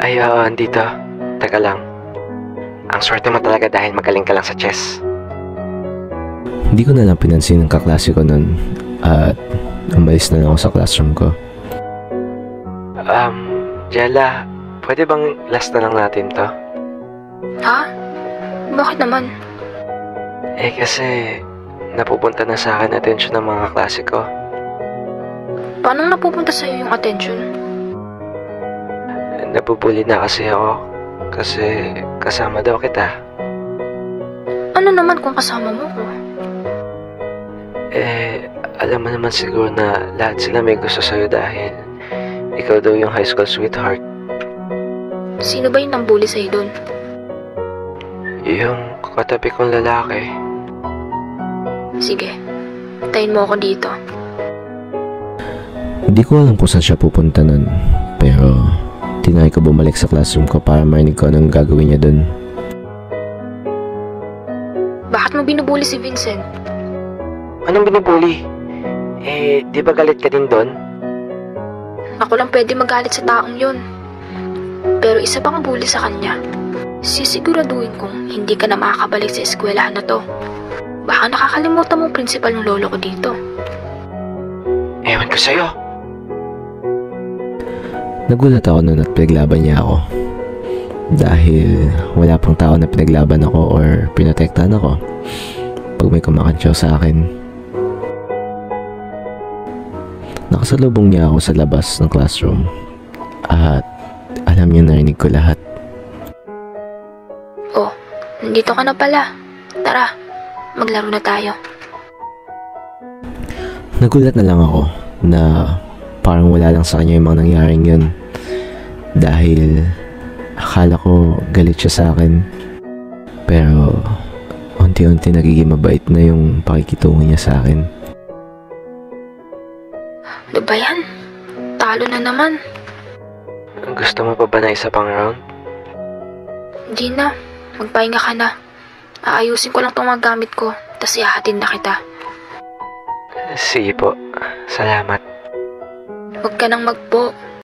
Ay, andito. Teka lang. Ang swerte mo talaga dahil magaling ka lang sa chess. Hindi ko na lang pinansin ng kaklase ko nun at umalis na lang ako sa classroom ko. Jella, pwede bang last na lang natin to? Ha? Bakit naman? Kasi napupunta na sa akin atensyon ng mga klase ko. Paano napupunta sa'yo yung attention? Nabubuli na kasi ako. Kasi kasama daw kita. Ano naman kung kasama mo ko? Alam mo naman siguro na lahat sila may gusto sa'yo dahil ikaw daw yung high school sweetheart. Sino ba yung nambuli sa'yo dun? Yung katabi kong lalaki. Sige, tayin mo ako dito. Hindi ko alam kung saan siya pupunta nun, pero tinry ko bumalik sa classroom ko para marinig ko anong gagawin niya dun. Bakit mo binubuli si Vincent? Anong binubuli? Di ba galit ka din doon? Ako lang pwede magalit sa taong yun. Pero isa pang bully sa kanya. Sisiguraduhin kong hindi ka na makakabalik sa eskwelahan na to. Baka nakakalimutan mong principal ng lolo ko dito. Ewan ko sa'yo. Nagulat ako nun at pinaglaban niya ako. Dahil wala pang tao na pinaglaban ako or pinotektahan ako pag may kumakantsaw sa akin. Nakasalubong niya ako sa labas ng classroom at alam niya narinig ko lahat. Oh, nandito ka na pala. Tara, maglaro na tayo. Nagulat na lang ako na parang wala lang sa kanya yung mga nangyaring yun. Dahil akala ko galit siya sa akin. Pero unti-unti nagiging mabait na yung pakikitungo niya sa akin. Ano ba yan? Talo na naman. Gusto mo pa ba na isa pang round? Hindi na. Magpahinga ka na. Aayusin ko lang itong mga gamit ko, tas ihahatid na kita. Sige po. Salamat. Huwag ka nang magpo.